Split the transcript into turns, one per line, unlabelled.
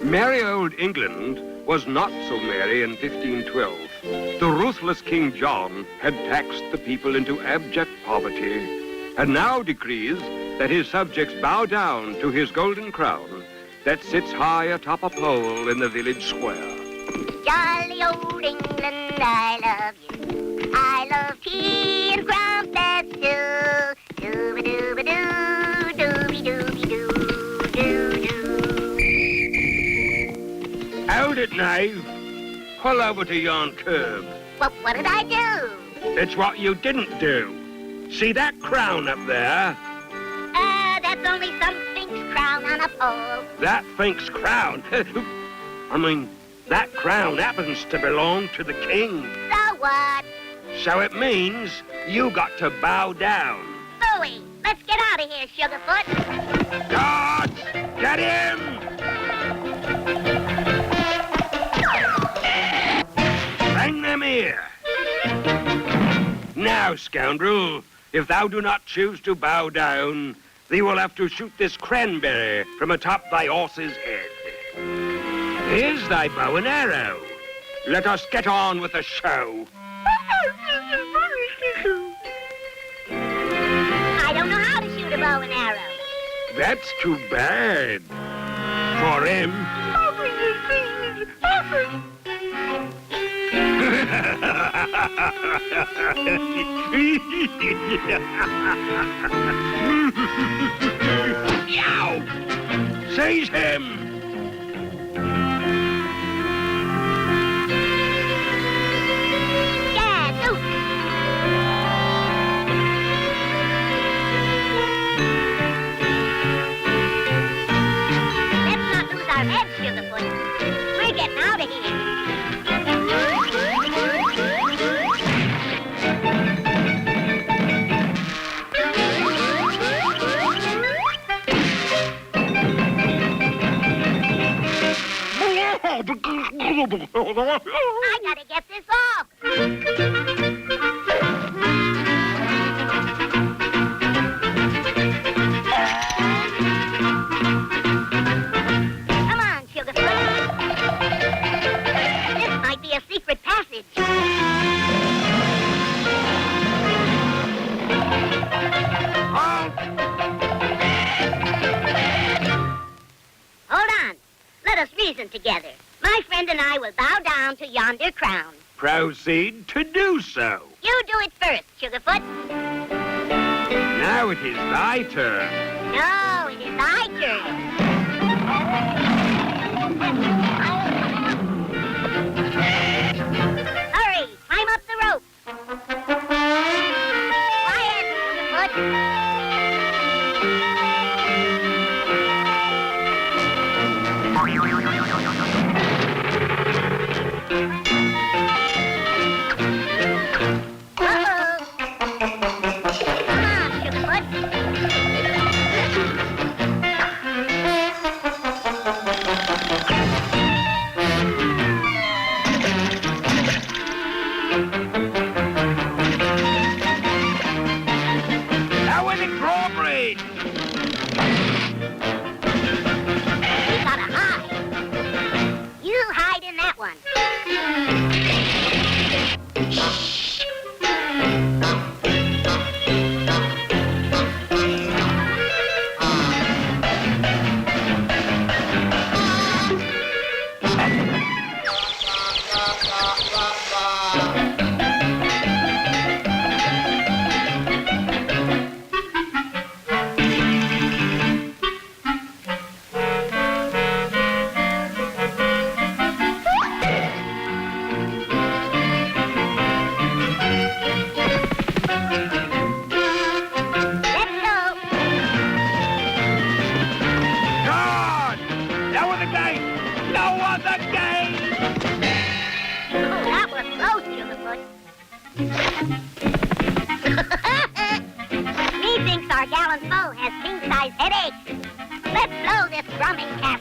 Merry old England was not so merry in 1512. The ruthless King John had taxed the people into abject poverty, and now decrees that his subjects bow down to his golden crown that sits high atop a pole in the village square.
Jolly old England, I love you. I love tea and crumpets too. Dooby-dooby-doo, dooby-dooby-doo, doo-doo.
Hold it, knave. Pull over to yon curb.
Well, what did I do?
It's what you didn't do. See that crown up there?
That's only some Sphinx crown on a pole.
That Sphinx crown? I mean, that crown happens to belong to the king.
So what?
So it means you got to bow down.
Booey, let's get out of here, Sugarfoot.
Guards, get him! Bring them here. Now, scoundrel, if thou do not choose to bow down, thee will have to shoot this cranberry from atop thy horse's head. Here's thy bow and arrow. Let us get on with the show.
I don't know how to shoot a bow and arrow.
That's too bad. For him. Yow! Seize him!
We're getting out of here. I gotta get this off. Secret passage. Hold on. Let us reason together. My friend and I will bow down to yonder crown.
Proceed to do so.
You do it first, Sugarfoot.
Now it is thy turn.
No, it is thy turn. Hurry, climb up the rope. Quiet, Sugarfoot. Methinks our gallant foe has king-size headaches. Let's blow this drumming castle.